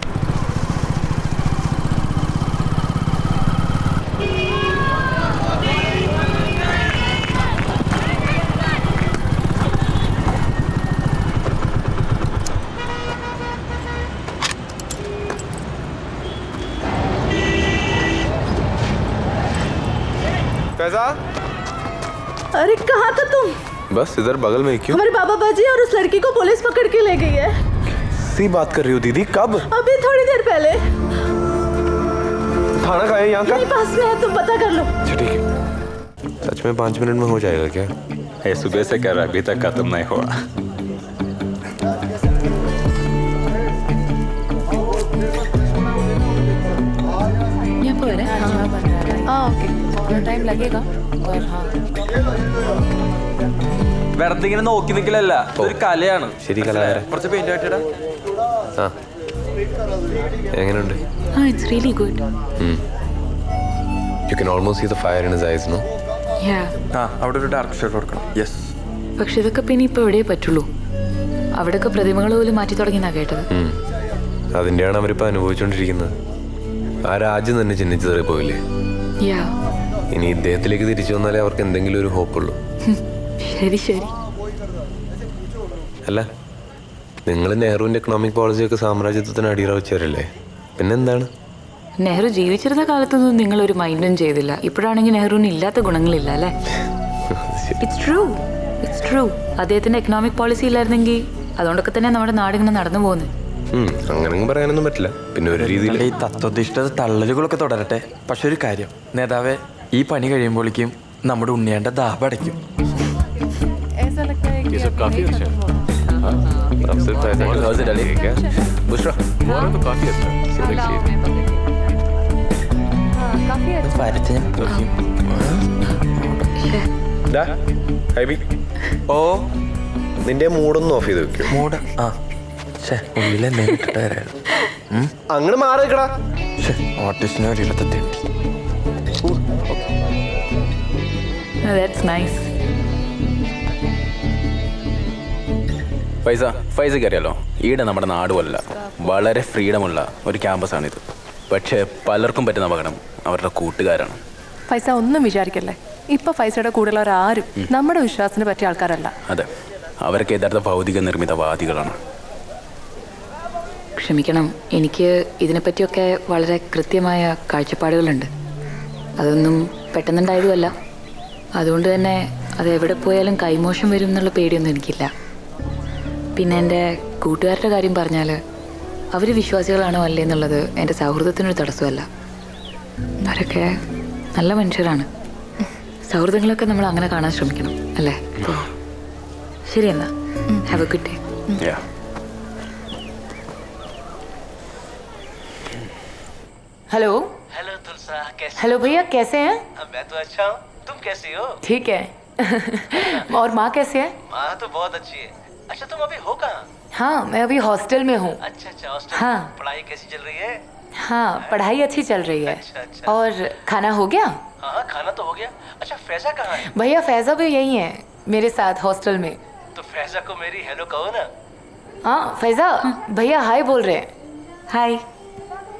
फैजा, अरे कहाँ था तुम? बस इधर बगल में. क्यों? हमारे बाबा बाजी और उस लड़की को पुलिस पकड़ के ले गई है. सी बात कर रही हो दीदी? कब? अभी थोड़ी देर पहले. थाना का है यहाँ का? यहीं पास में है, तुम पता कर लो. ठीक है. सच में 5 मिनट में हो जाएगा क्या? सुबह से कर रहा, अभी तक खत्म नहीं हुआ. यहाँ पर है. हाँ, ओके. थोड़ा टाइम लगेगा. और हाँ, വെറുതെ ഇങ്ങനെ നോക്കി നിൽക്കലല്ല, ഒരു കലയാണ്. ശരി, കലാകാരൻ. കുറച്ച് പെയിന്റ് ആയിട്ടിടാ. എങ്ങനെയുണ്ട്? it's really good. You can almost see the fire in his eyes, no? Yeah. അവിടെ ഒരു ഡാർക്ക് ഷെയ്ഡ് കൊടുക്കണം. യെസ്. പക്ഷെ ഇതൊക്കെ പിന്നെ ഇപ്പോൾ എവിടെയേ പറ്റുള്ളൂ. അവിടെയൊക്കെ പ്രതിമകൾ പോലും മാറ്റി തുടങ്ങിയെന്നാണ് കേട്ടത്. അതിൻ്റെയാണ് അവരിപ്പോൾ അനുഭവിച്ചുകൊണ്ടിരിക്കുന്നത്. ആ രാജ്യം തന്നെ ചിഹ്നിച്ചതറി പോയില്ലേ? ഇനി ഇദ്ദേഹത്തിലേക്ക് തിരിച്ചു വന്നാലേ അവർക്ക് എന്തെങ്കിലും ഒരു ഹോപ്പുള്ളൂ. ശരി ശരി. അല്ല, നിങ്ങൾ നെഹ്റുവിൻ്റെ എക്കണോമിക് പോളിസിയൊക്കെ സാമ്രാജ്യത്വത്തിന് അടിയറ വെച്ചവരല്ലേ? പിന്നെന്താണ്? നെഹ്റു ജീവിച്ചിരുന്ന കാലത്തൊന്നും നിങ്ങളൊരു മൈൻഡും ചെയ്തില്ല. ഇപ്പോഴാണെങ്കിൽ നെഹ്റുവിന് ഇല്ലാത്ത ഗുണങ്ങളില്ല അല്ലേ? ഇറ്റ്സ് ട്രൂ അദ്ദേഹത്തിന്റെ എക്കണോമിക് പോളിസി ഇല്ലായിരുന്നെങ്കിൽ അതുകൊണ്ടൊക്കെ തന്നെ നമ്മുടെ നാടിങ്ങനെ നടന്നു പോകുന്നത്. അങ്ങനെ പറയാനൊന്നും പറ്റില്ല. പിന്നെ ഒരു രീതിയിൽ ഈ തത്വധിഷ്ഠിത തള്ളലുകളൊക്കെ തുടരട്ടെ. പക്ഷെ ഒരു കാര്യം നേതാവേ, ഈ പണി കഴിയുമ്പോഴേക്കും നമ്മുടെ ഉണ്ണിയാണ്ട ദാഹം അടയ്ക്കും. ऐसा लगता है कि ये सब काफी अच्छा है। अब सिर्फ पैसा की नजर डालेंगे क्या? बुशरा, वो तो काफी अच्छा है। देखिए काफी अच्छा ഓ നിന്റെ മൂടൊന്നും ഓഫ് ചെയ്ത് വെക്കും. മൂട് ആ ഉള്ളിലെന്തെങ്കിലും ഇട്ടിട്ട് വരായിരുന്നു. അങ്ങനെ മാറി വെക്കടാ. ഓട്ടിസിന് ഒരു 28. That's nice. ഫൈസയ്ക്ക് അറിയാലോ, ഈടെ നമ്മുടെ നാട് പോലല്ല, വളരെ ഫ്രീഡമുള്ള ഒരു ക്യാമ്പസാണിത്. പക്ഷേ പലർക്കും പറ്റുന്ന അപകടം അവരുടെ കൂട്ടുകാരാണ്. ഫൈസ ഒന്നും വിചാരിക്കല്ലേ. ഇപ്പൊ ഫൈസയുടെ കൂടെയുള്ളവരാരും നമ്മുടെ വിശ്വാസത്തിന് പറ്റിയ ആൾക്കാരല്ല. അതെ, അവരൊക്കെ യഥാർത്ഥ ഭൗതിക നിർമ്മിതവാദികളാണ്. ക്ഷമിക്കണം, എനിക്ക് ഇതിനെപ്പറ്റിയൊക്കെ വളരെ കൃത്യമായ കാഴ്ചപ്പാടുകളുണ്ട്. അതൊന്നും പെട്ടെന്നുണ്ടായതുമല്ല. അതുകൊണ്ട് തന്നെ അത് എവിടെ പോയാലും കൈമോശം വരും എന്നുള്ള പേടിയൊന്നും എനിക്കില്ല. പിന്നെ എൻ്റെ കൂട്ടുകാരുടെ കാര്യം പറഞ്ഞാൽ അവർ വിശ്വാസികളാണോ അല്ലേ എന്നുള്ളത് എൻ്റെ സൗഹൃദത്തിനൊരു തടസ്സമല്ല. അവരൊക്കെ നല്ല മനുഷ്യരാണ്. സൗഹൃദങ്ങളൊക്കെ നമ്മൾ അങ്ങനെ കാണാൻ ശ്രമിക്കണം അല്ലേ? ശരി എന്നാ, have a good day. Hello hello Tulsa, कैसे? हेलो भैया, कैसे हैं? मैं तो अच्छा हूँ, तुम कैसी हो? ठीक है। और माँ कैसे है? माँ तो बहुत अच्छी है। अच्छा, तुम अभी हो कहाँ? हाँ, मैं अभी हॉस्टल में हूँ। अच्छा, हॉस्टल। हाँ। पढ़ाई कैसी चल रही है? हाँ, पढ़ाई अच्छी चल रही है। अच्छा। और खाना हो गया? हाँ, खाना तो हो गया। अच्छा, फैजा कहाँ है? भैया फैजा भी यही है मेरे साथ हॉस्टल में। तो फैजा को मेरी हेलो कहो ना। हाँ फैजा, भैया हाय बोल रहे हैं। हाय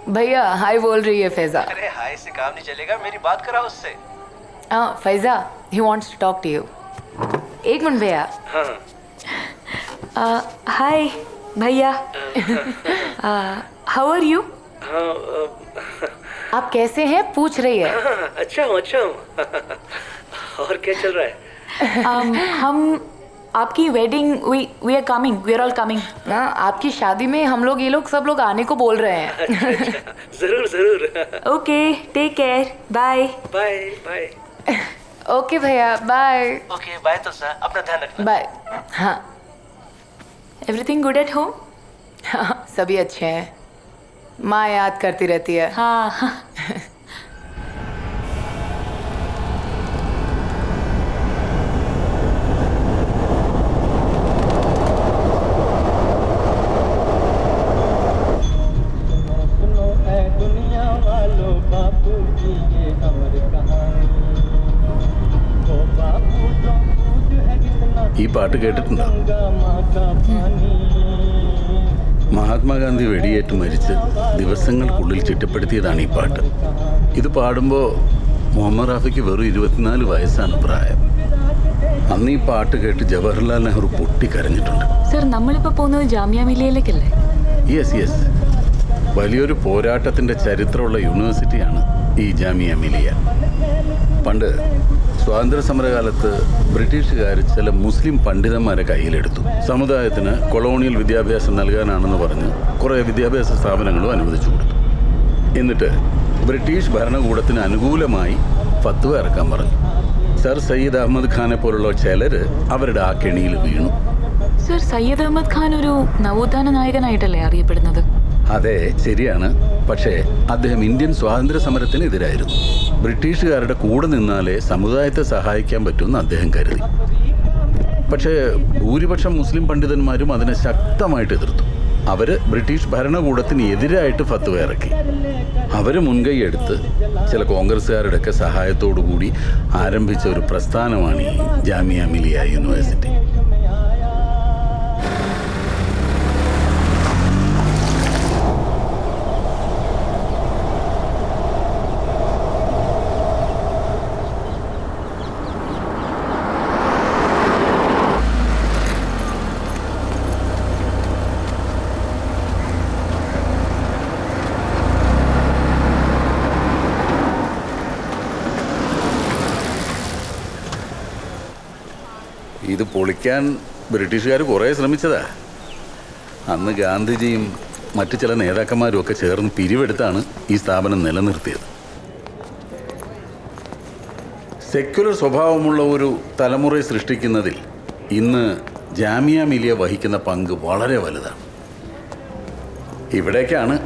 भैया, हाय बोल रही है फैजा। अरे हाय से काम नहीं चलेगा, मेरी बात कराओ उससे। हाँ Faiza, he wants to talk to you. एक मिनट भैया। हाँ। हाय भैया, हाउ आर यू? आप कैसे हैं पूछ रही है। अच्छा हूँ और क्या चल रहा है? हम आपकी wedding we are coming, we are all coming. आपकी शादी में हम लोग, ये लोग सब लोग आने को बोल रहे हैं। अच्छा, जरूर। Okay, take care, bye bye. Okay भैया, बाय। ओके बाय तुलसा, अपना ध्यान रखना। बाय। हाँ, एवरीथिंग गुड एट होम? हाँ सभी अच्छे हैं। माँ याद करती रहती है। हाँ। ഈ പാട്ട് കേട്ടിട്ടുണ്ടോ? മഹാത്മാഗാന്ധി വെടിയേറ്റ് മരിച്ച് ദിവസങ്ങൾക്കുള്ളിൽ ചിട്ടപ്പെടുത്തിയതാണ് ഈ പാട്ട്. ഇത് പാടുമ്പോൾ മുഹമ്മദ് റാഫിക്ക് വെറും 24 വയസ്സാണ് പ്രായം. അന്ന് ഈ പാട്ട് കേട്ട് ജവഹർലാൽ നെഹ്റു പൊട്ടിക്കരഞ്ഞിട്ടുണ്ട്. സർ, നമ്മളിപ്പോൾ പോകുന്നത് ജാമിയ മില്ലിയയിലേക്കല്ലേ? യെസ്. വലിയൊരു പോരാട്ടത്തിൻ്റെ ചരിത്രമുള്ള യൂണിവേഴ്സിറ്റിയാണ് ഈ ജാമിയ മിലിയ. പണ്ട് സ്വാതന്ത്ര്യ സമരകാലത്ത് ബ്രിട്ടീഷുകാർ ചില മുസ്ലിം പണ്ഡിതന്മാരെ കയ്യിലെടുത്തു. സമുദായത്തിന് കൊളോണിയൽ വിദ്യാഭ്യാസം നൽകാനാണെന്ന് പറഞ്ഞ് കുറേ വിദ്യാഭ്യാസ സ്ഥാപനങ്ങളും അനുവദിച്ചു കൊടുത്തു. എന്നിട്ട് ബ്രിട്ടീഷ് ഭരണകൂടത്തിന് അനുകൂലമായി ഫത്വ ഇറക്കാൻ പറഞ്ഞു. സർ സയ്യിദ് അഹമ്മദ് ഖാനെ പോലുള്ള ചിലർ അവരുടെ ആ കെണിയിൽ വീണു. സർ, സയ്യിദ് അഹമ്മദ് ഖാൻ ഒരു നവോത്ഥാന നായകനായിട്ടല്ലേ അറിയപ്പെടുന്നത്? അതെ, ശരിയാണ്. പക്ഷേ അദ്ദേഹം ഇന്ത്യൻ സ്വാതന്ത്ര്യ സമരത്തിന് എതിരായിരുന്നു. ബ്രിട്ടീഷുകാരുടെ കൂടെ നിന്നാലേ സമുദായത്തെ സഹായിക്കാൻ പറ്റുമെന്ന് അദ്ദേഹം കരുതി. പക്ഷേ ഭൂരിപക്ഷം മുസ്ലിം പണ്ഡിതന്മാരും അതിനെ ശക്തമായിട്ട് എതിർത്തു. അവർ ബ്രിട്ടീഷ് ഭരണകൂടത്തിന് എതിരായിട്ട് ഫത്വ ഇറക്കി. അവർ മുൻകൈയെടുത്ത് ചില കോൺഗ്രസ്സുകാരുടെയൊക്കെ സഹായത്തോടു കൂടി ആരംഭിച്ച ഒരു പ്രസ്ഥാനമാണ് ഈ ജാമിയ മിലിയ യൂണിവേഴ്സിറ്റി. ഇത് പൊളിക്കാൻ ബ്രിട്ടീഷുകാർ കുറേ ശ്രമിച്ചതാ. അന്ന് ഗാന്ധിജിയും മറ്റു ചില നേതാക്കന്മാരും ഒക്കെ ചേർന്ന് പിരിവെടുത്താണ് ഈ സ്ഥാപനം നിലനിർത്തിയത്. സെക്യുലർ സ്വഭാവമുള്ള ഒരു തലമുറയെ സൃഷ്ടിക്കുന്നതിൽ ഇന്ന് ജാമിയ മിലിയ വഹിക്കുന്ന പങ്ക് വളരെ വലുതാണ്. ഇവിടേക്കാണ്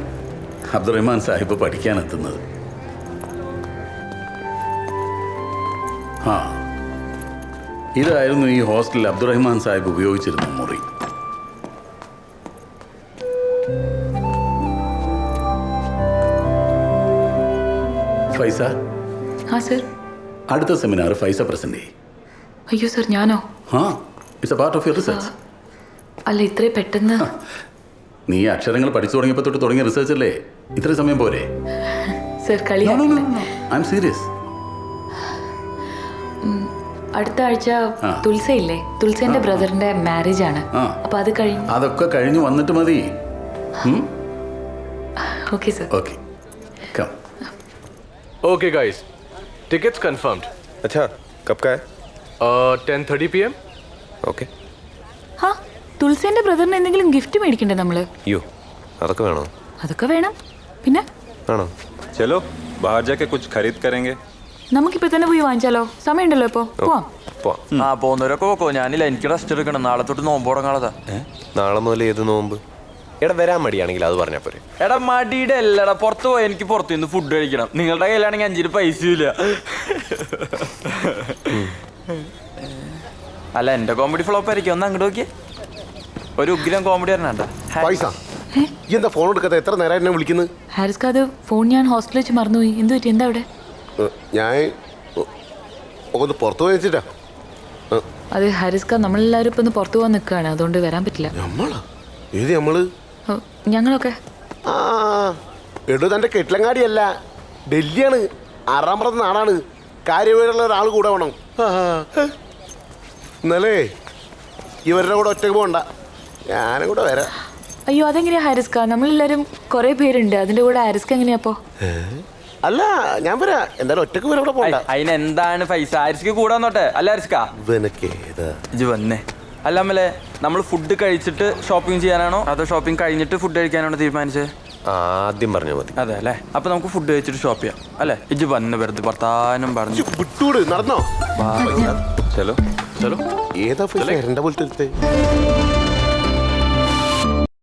അബ്ദുറഹ്മാൻ സാഹിബ് പഠിക്കാനെത്തുന്നത്. ഇതായിരുന്നു ഈ ഹോസ്റ്റലിൽ അബ്ദുറഹ്മാൻ സാഹിബ് ഉപയോഗിച്ചിരുന്ന മുറി. ഫൈസ, അടുത്ത സെമിനാർ ഫൈസ പ്രസന്റ് ചെയ്യും. അയ്യോ സർ, ഞാനോ? It's A part of your research. അല്ല, ഇത്രയും പെട്ടെന്ന്. നീ അക്ഷരങ്ങൾ പഠിച്ചു തുടങ്ങിയപ്പോൾ തൊട്ട് തുടങ്ങിയ റിസർച്ച് അല്ലേ? ഇത്രയും സമയം പോരെ? സർ, കളി. I M serious. അടുത്ത ആഴ്ച തുൽസയില്ലേ? തുൽസന്റെ ബ്രദറിന്റെ മാരേജ് ആണ്. അപ്പൊ അത് കഴിഞ്ഞു. അതൊക്കെ കഴിഞ്ഞു വന്നിട്ട് മതി. Okay sir. Okay, come. Okay guys, tickets confirmed. अच्छा, कब का है? 10:30 PM. Okay. ഹാ, തുൽസന്റെ ബ്രദറിന് എന്തെങ്കിലും ഗിഫ്റ്റ് മേടിക്കണ്ടേ നമ്മള്? അയ്യോ, അതൊക്കെ വേണോ? അതൊക്കെ വേണം. പിന്നെ ആണോ? चलो बाहर जाके कुछ खरीद करेंगे. നമുക്കിപ്പോ തന്നെ പോയി വാങ്ങിച്ചാലോ? സമയമുണ്ടല്ലോ ഇപ്പോ. പോവാം. ആ, പോകുന്നവരൊക്കെ പോക്കോ. ഞാനില്ല, എനിക്ക് റെസ്റ്റ് എടുക്കണം. നാളെ തൊട്ട് നോമ്പ് തുടങ്ങാളതാ. നാളെ മുതൽ ഏത് നോമ്പ്? എടാ, വരാൻ മടിയാണെങ്കിൽ അത് പറഞ്ഞാ പോരെ. എടാ, മടിയുടെ അല്ലടാ, പുറത്ത് പോയി എനിക്ക് പുറത്തു നിന്ന് ഫുഡ് കഴിക്കണം. നിങ്ങളുടെ കയ്യിലാണെങ്കിൽ 5 പൈസയും ഇല്ല. അല്ല, എന്റെ കോമഡി ഫ്ലോപ്പ് ആയിരിക്കും. ഒന്ന് അങ്ങോട്ട് നോക്കിയേ. ഒരു ഉഗ്രം കോമഡി പറഞ്ഞാ. എന്താ ഫോൺ എടുക്കാത്ത? എത്ര നേരം എന്നെ വിളിക്കുന്നത്? ഹാരിസ്ക, അത് ഫോൺ ഞാൻ ഹോസ്റ്റലിൽ വെച്ച് മറന്നുപോയി. എന്ത് പറ്റി? എന്താ അവിടെ? ഞാൻ ഒന്ന് പുറത്തു പോയി വെച്ചിട്ടാ. അത് ഹാരിസ്ക, നമ്മളെല്ലാവരും ഇപ്പൊ ഒന്ന് പുറത്തു പോകാൻ നിൽക്കുകയാണ്. അതുകൊണ്ട് വരാൻ പറ്റില്ല. ഏത് നമ്മള്? ഞങ്ങളൊക്കെ. എടോ, തന്റെ കെട്ടിലങ്ങാടിയല്ല, ഡൽഹിയാണ്. 6ാമത്തെ നാടാണ്. കാര്യവീടുള്ള ഒരാൾ കൂടെ വേണം. ഇന്നലെ ഇവരുടെ കൂടെ ഒറ്റക്ക് പോകണ്ട, ഞാനും കൂടെ വരാം. അയ്യോ, അതെങ്ങനെയാ ഹാരിസ്ക? നമ്മളെല്ലാരും കുറെ പേരുണ്ട്. അതിന്റെ കൂടെ ഹാരിസ്ക എങ്ങനെയാപ്പോ? അല്ല, ഞാൻ വരാം. എന്തായാലും ഒറ്റക്ക് വരെ കൂടെ പോകണ്ട. അതിനെന്താണ് പൈസ? ഹാരിസ്ക്ക് കൂടെ വന്നോട്ടെ. അല്ല ഹാരിസ്ക, ഇജ്ജ് വന്നേ. അല്ല അമ്മലെ, നമ്മൾ ഫുഡ് കഴിച്ചിട്ട് ഷോപ്പിംഗ് ചെയ്യാനാണോ അതോ ഷോപ്പിംഗ് കഴിഞ്ഞിട്ട് ഫുഡ് കഴിക്കാനാണോ തീരുമാനിച്ചത്? ആദ്യം പറഞ്ഞാൽ മതി. അതെ അല്ലേ? അപ്പൊ നമുക്ക് ഫുഡ് കഴിച്ചിട്ട് ഷോപ്പ് ചെയ്യാം അല്ലേ? ഇജ്ജ് വന്ന് വെറുതെ വർത്താനം പറഞ്ഞു വിട്ടൂട്. നടന്നോ? चलो चलो. ഏതാ പോലത്തെ